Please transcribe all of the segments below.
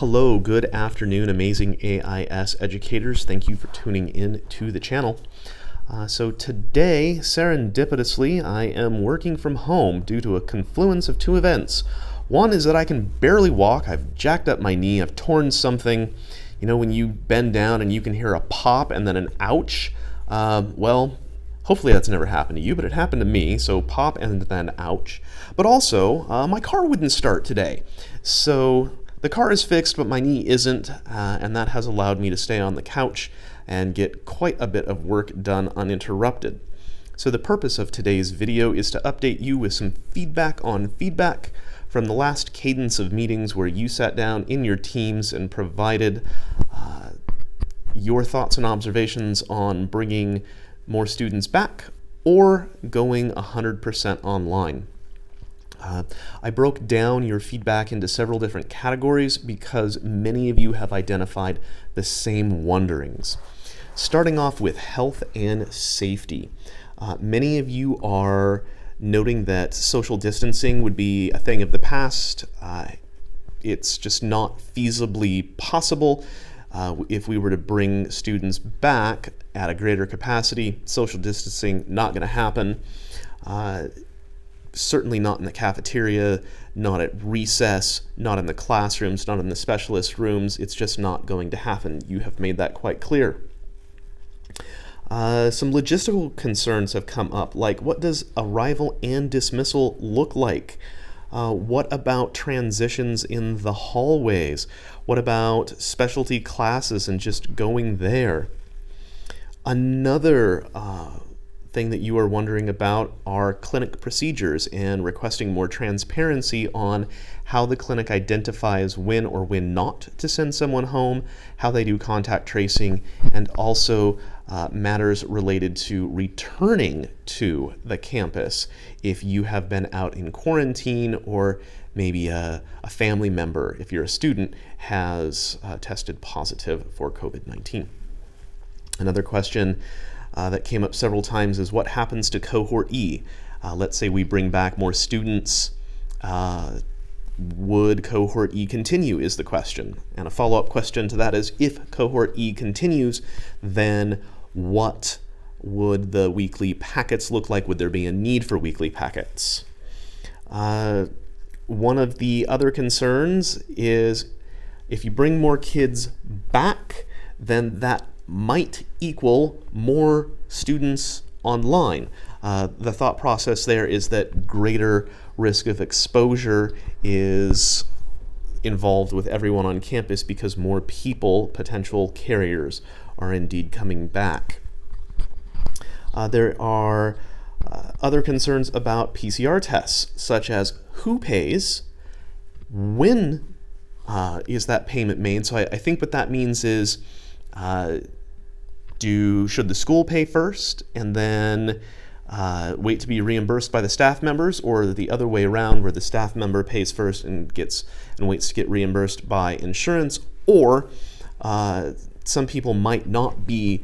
Hello, good afternoon, amazing AIS educators. Thank you for tuning in to the channel. So today, serendipitously, I am working from home due to a confluence of two events. One is that I can barely walk. I've jacked up my knee. I've torn something. You know, when you bend down and you can hear a pop and then an ouch? Well, hopefully that's never happened to you, but it happened to me, so pop and then ouch. But also, my car wouldn't start today. So the car is fixed, but my knee isn't, and that has allowed me to stay on the couch and get quite a bit of work done uninterrupted. So the purpose of today's video is to update you with some feedback on feedback from the last cadence of meetings where you sat down in your teams and provided your thoughts and observations on bringing more students back or going 100% online. I broke down your feedback into several different categories because many of you have identified the same wonderings. Starting off with health and safety. Many of you are noting that social distancing would be a thing of the past. It's just not feasibly possible. If we were to bring students back at a greater capacity, social distancing not going to happen. Certainly not in the cafeteria, not at recess, not in the classrooms, not in the specialist rooms. It's just not going to happen. You have made that quite clear. Some logistical concerns have come up, like what does arrival and dismissal look like? What about transitions in the hallways? What about specialty classes and just going there? Another thing that you are wondering about are clinic procedures and requesting more transparency on how the clinic identifies when or when not to send someone home, how they do contact tracing, and also matters related to returning to the campus if you have been out in quarantine or maybe a family member, if you're a student, has tested positive for COVID-19. Another question that came up several times is what happens to Cohort E? Let's say we bring back more students. Would Cohort E continue is the question. And a follow-up question to that is if Cohort E continues, then what would the weekly packets look like? Would there be a need for weekly packets? One of the other concerns is if you bring more kids back, then that might equal more students online. The thought process there is that greater risk of exposure is involved with everyone on campus because more people, potential carriers, are indeed coming back. There are other concerns about PCR tests, such as who pays, when is that payment made? So I think what that means is should the school pay first and then wait to be reimbursed by the staff members, or the other way around where the staff member pays first and waits to get reimbursed by insurance, or some people might not be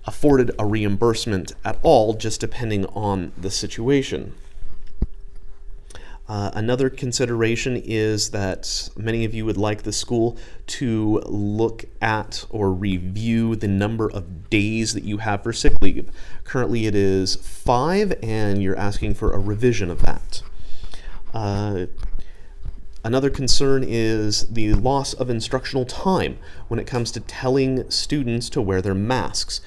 afforded a reimbursement at all, just depending on the situation. Another consideration is that many of you would like the school to look at or review the number of days that you have for sick leave. Currently it is 5, and you're asking for a revision of that. Another concern is the loss of instructional time when it comes to telling students to wear their masks.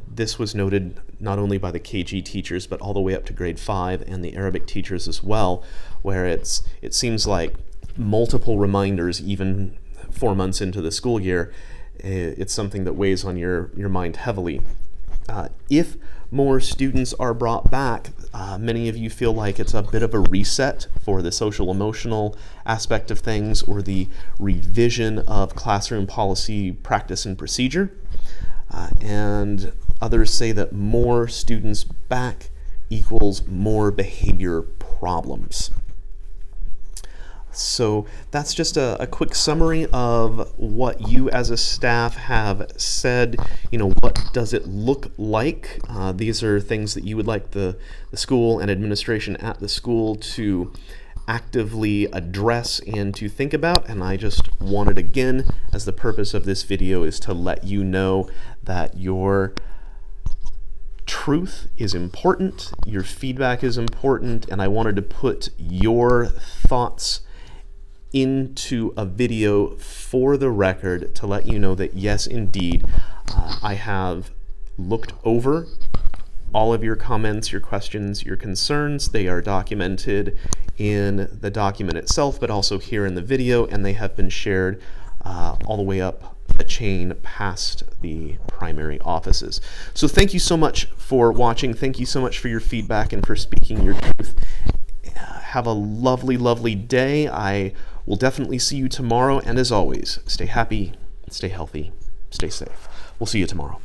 This was noted not only by the KG teachers, but all the way up to grade 5 and the Arabic teachers as well, where it seems like multiple reminders, even 4 months into the school year, it's something that weighs on your mind heavily. If more students are brought back, many of you feel like it's a bit of a reset for the social emotional aspect of things, or the revision of classroom policy, practice, and procedure. And others say that more students back equals more behavior problems. So that's just a quick summary of what you as a staff have said. What does it look like? These are things that you would like the school and administration at the school to actively address and to think about, and I just wanted, again, as the purpose of this video is to let you know that your truth is important, your feedback is important, and I wanted to put your thoughts into a video for the record to let you know that yes, indeed, I have looked over all of your comments, your questions, your concerns. They are documented in the document itself, but also here in the video, and they have been shared all the way up the chain past the primary offices. So thank you so much for watching. Thank you so much for your feedback and for speaking your truth. Have a lovely, lovely day. I will definitely see you tomorrow, and as always, stay happy, stay healthy, stay safe. We'll see you tomorrow.